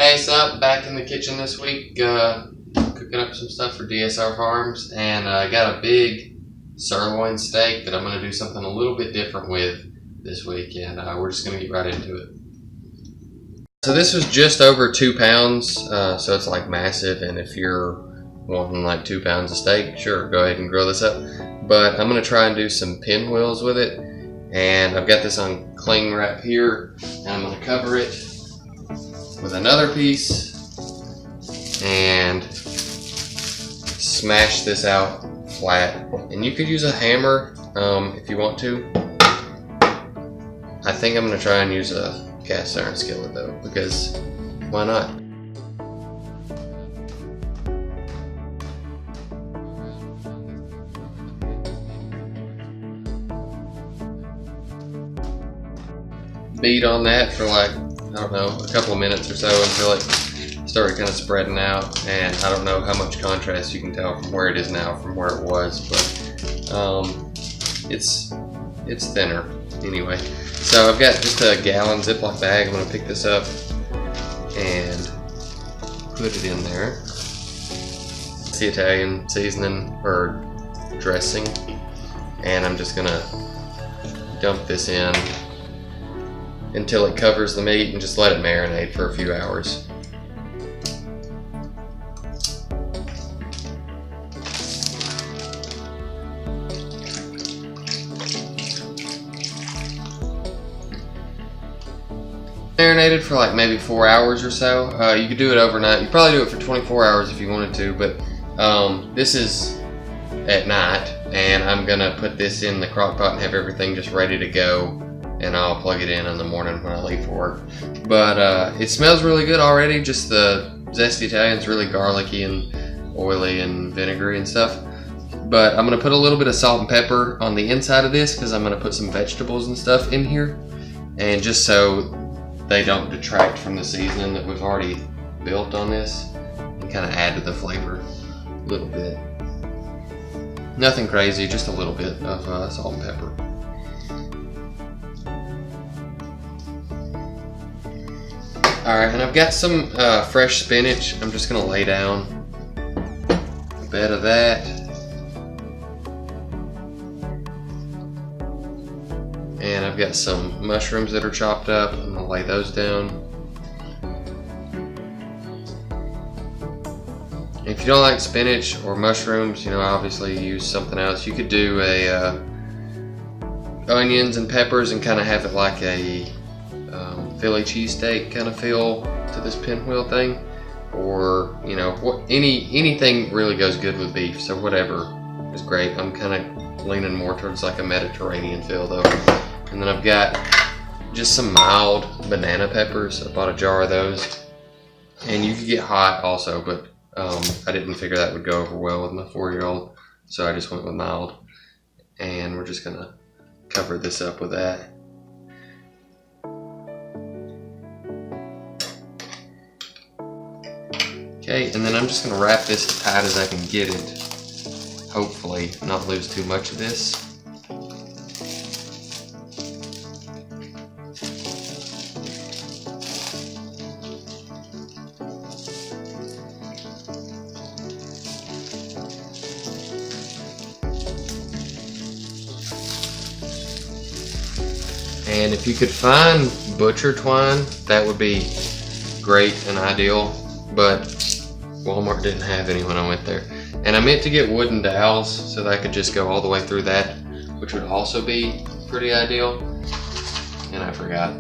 Hey, what's up? Back in the kitchen this week, cooking up some stuff for DSR Farms, and I got a big sirloin steak that I'm going to do something a little bit different with this week, and we're just going to get right into it. So this was just over 2 pounds, so it's like massive, and if you're wanting like 2 pounds of steak, sure, go ahead and grill this up. But I'm going to try and do some pinwheels with it, and I've got this on cling wrap here, and I'm going to cover it with another piece and smash this out flat. And you could use a hammer if you want to. I think I'm going to try and use a cast iron skillet though, because why not? Beat on that for like, I don't know, a couple of minutes or so until it started kind of spreading out, and I don't know how much contrast you can tell from where it is now from where it was, but it's thinner anyway. So I've got just a gallon Ziploc bag. I'm going to pick this up and put it in there. It's the Italian seasoning or dressing, and I'm just going to dump this in until it covers the meat and just let it marinate for a few hours. Marinated for like maybe 4 hours or so. You could do it overnight. You could probably do it for 24 hours if you wanted to, but this is at night, and I'm gonna put this in the crock pot and have everything just ready to go, and I'll plug it in the morning when I leave for work. But it smells really good already. Just the zesty Italian's really garlicky and oily and vinegary and stuff. But I'm gonna put a little bit of salt and pepper on the inside of this because I'm gonna put some vegetables and stuff in here, and just so they don't detract from the seasoning that we've already built on this, and kind of add to the flavor a little bit. Nothing crazy, just a little bit of salt and pepper. Alright, and I've got some fresh spinach. I'm just going to lay down a bed of that. And I've got some mushrooms that are chopped up. I'm going to lay those down. If you don't like spinach or mushrooms, you know, obviously use something else. You could do a onions and peppers and kind of have it like a Philly cheesesteak kind of feel to this pinwheel thing, or you know, anything really goes good with beef, so whatever is great. I'm kind of leaning more towards like a Mediterranean feel though. And then I've got just some mild banana peppers. I bought a jar of those, and you could get hot also, but I didn't figure that would go over well with my 4-year-old, so I just went with mild. And we're just gonna cover this up with that. Okay, and then I'm just going to wrap this as tight as I can get it. Hopefully not lose too much of this. And if you could find butcher twine, that would be great and ideal, but Walmart didn't have any when I went there. And I meant to get wooden dowels so that I could just go all the way through that, which would also be pretty ideal, and I forgot.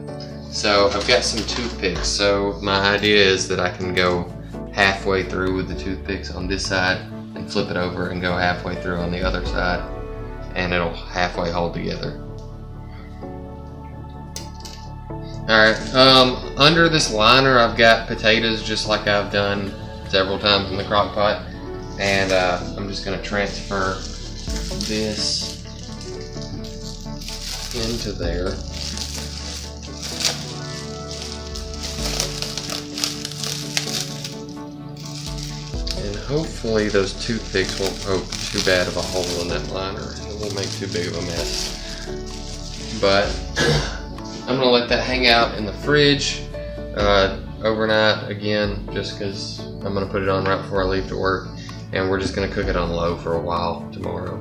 So I've got some toothpicks, so my idea is that I can go halfway through with the toothpicks on this side and flip it over and go halfway through on the other side, and it'll halfway hold together. Alright, under this liner I've got potatoes, just like I've done several times in the crock pot, and I'm just going to transfer this into there. And hopefully those toothpicks won't poke too bad of a hole in that liner. It won't make too big of a mess. But I'm gonna let that hang out in the fridge. overnight again, just because I'm gonna put it on right before I leave to work, and we're just gonna cook it on low for a while tomorrow.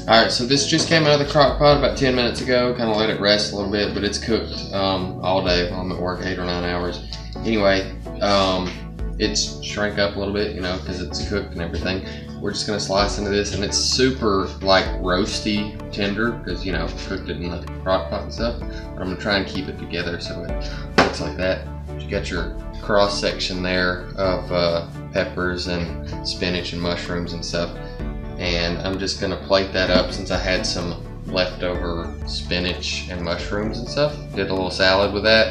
Alright, so this just came out of the crock pot about 10 minutes ago. Kind of let it rest a little bit, but it's cooked all day while I'm at work, 8 or 9 hours. Anyway, it's shrank up a little bit, you know, because it's cooked and everything. We're just gonna slice into this, and it's super like roasty tender because, you know, cooked it in the crock pot and stuff. But I'm gonna try and keep it together so it looks like that. You got your cross section there of peppers and spinach and mushrooms and stuff. And I'm just gonna plate that up since I had some leftover spinach and mushrooms and stuff. Did a little salad with that.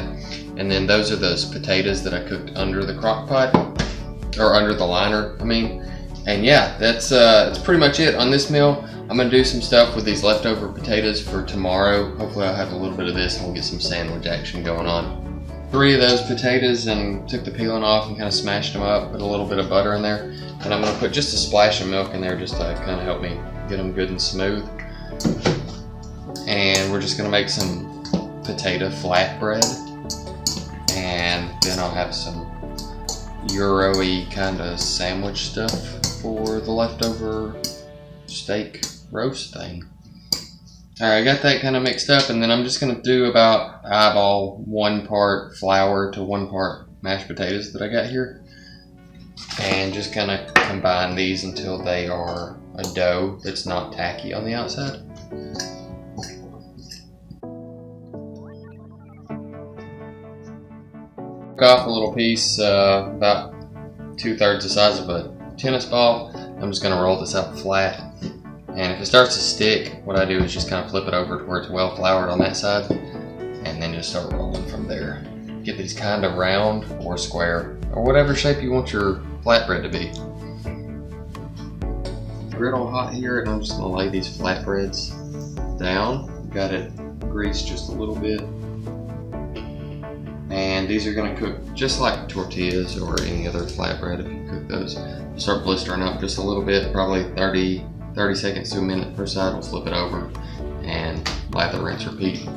And then those are those potatoes that I cooked under the crock pot, or under the liner, I mean. And yeah, that's pretty much it on this meal. I'm gonna do some stuff with these leftover potatoes for tomorrow. Hopefully I'll have a little bit of this and we'll get some sandwich action going on. 3 of those potatoes, and took the peeling off and kind of smashed them up, put a little bit of butter in there. And I'm gonna put just a splash of milk in there just to kind of help me get them good and smooth. And we're just gonna make some potato flatbread. And then I'll have some Euro-y kind of sandwich stuff for the leftover steak roast thing. Alright, I got that kind of mixed up, and then I'm just gonna do about eyeball 1 part flour to 1 part mashed potatoes that I got here. And just kind of combine these until they are a dough that's not tacky on the outside. Off a little piece, about 2/3 the size of a tennis ball. I'm just gonna roll this out flat. And if it starts to stick, what I do is just kind of flip it over to where it's well floured on that side, and then just start rolling from there. Get these kind of round or square, or whatever shape you want your flatbread to be. Griddle hot here, and I'm just gonna lay these flatbreads down. Got it greased just a little bit. And these are gonna cook just like tortillas or any other flatbread if you cook those. Start blistering up just a little bit, probably 30 seconds to a minute per side. We'll flip it over and lather, rinse, repeat